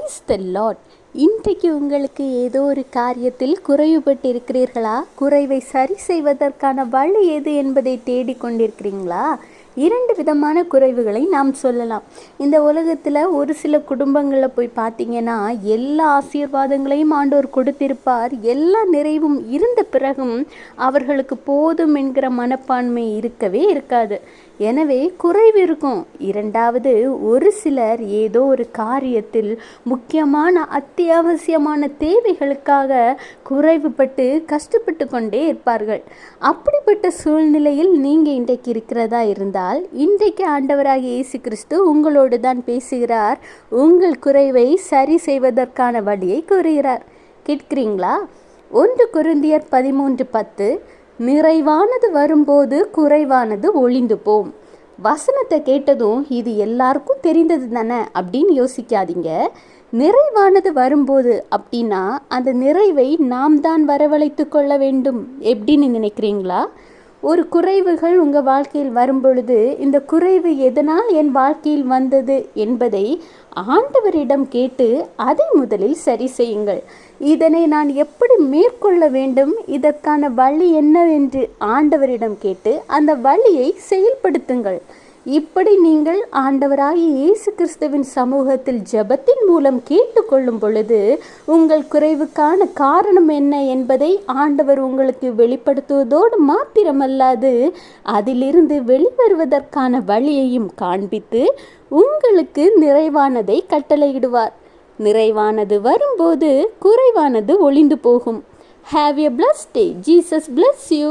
Praise the Lord. இன்றைக்கு உங்களுக்கு ஏதோ ஒரு காரியத்தில் குறைவுபட்டு இருக்கிறீர்களா? குறைவை சரி செய்வதற்கான வழி எது என்பதை தேடிக்கொண்டிருக்கிறீங்களா? இரண்டு விதமான குறைவுகளை நாம் சொல்லலாம். இந்த உலகத்தில் ஒரு சில குடும்பங்களில் போய் பார்த்தீங்கன்னா எல்லா ஆசீர்வாதங்களையும் ஆண்டவர் கொடுத்திருப்பார். எல்லா நிறைவும் இருந்த பிறகும் அவர்களுக்கு போதும் என்கிற மனப்பான்மை இருக்கவே இருக்காது. எனவே குறைவு இருக்கும். இரண்டாவது, ஒரு சிலர் ஏதோ ஒரு காரியத்தில் முக்கியமான அத்தியாவசியமான தேவைகளுக்காக குறைவுபட்டு கஷ்டப்பட்டு கொண்டே இருப்பார்கள். அப்படிப்பட்ட சூழ்நிலையில் நீங்கள் இன்றைக்கு இருக்கிறதா இருந்தால், இன்றைக்கு ஆண்டவராகிய இயேசு கிறிஸ்து உங்களோடு தான் பேசுகிறார். உங்கள் குறைவை சரி செய்வதற்கான வழியை கூறுகிறார். கேட்கிறீங்களா? 1 கொரிந்தியர் 13:10, நிறைவானது வரும்போது குறைவானது ஒளிந்து போம். வசனத்தை கேட்டதும் இது எல்லாருக்கும் தெரிந்தது தானே அப்படின்னு யோசிக்காதீங்க. நிறைவானது வரும்போது அப்படின்னா அந்த நிறைவை நாம் தான் வரவழைத்து கொள்ள வேண்டும். எப்படின்னு நினைக்கிறீங்களா? ஒரு குறைவுகள் உங்கள் வாழ்க்கையில் வரும்பொழுது இந்த குறைவு எதனால் என் வாழ்க்கையில் வந்தது என்பதை ஆண்டவரிடம் கேட்டு அதை முதலில் சரி செய்யுங்கள். இதனை நான் எப்படி மேற்கொள்ள வேண்டும், இதற்கான வழி என்னவென்று ஆண்டவரிடம் கேட்டு அந்த வழியை செயல்படுத்துங்கள். இப்படி நீங்கள் ஆண்டவராகிய இயேசு கிறிஸ்துவின் சமூகத்தில் ஜெபத்தின் மூலம் கேட்டுக்கொள்ளும் பொழுது உங்கள் குறைவுக்கான காரணம் என்ன என்பதை ஆண்டவர் உங்களுக்கு வெளிப்படுத்துவதோடு மாத்திரமல்லாது அதிலிருந்து வெளிவருவதற்கான வழியையும் காண்பித்து உங்களுக்கு நிறைவானதை கட்டளையிடுவார். நிறைவானது வரும்போது குறைவானது ஒளிந்து போகும். Have a blessed day. Jesus bless you.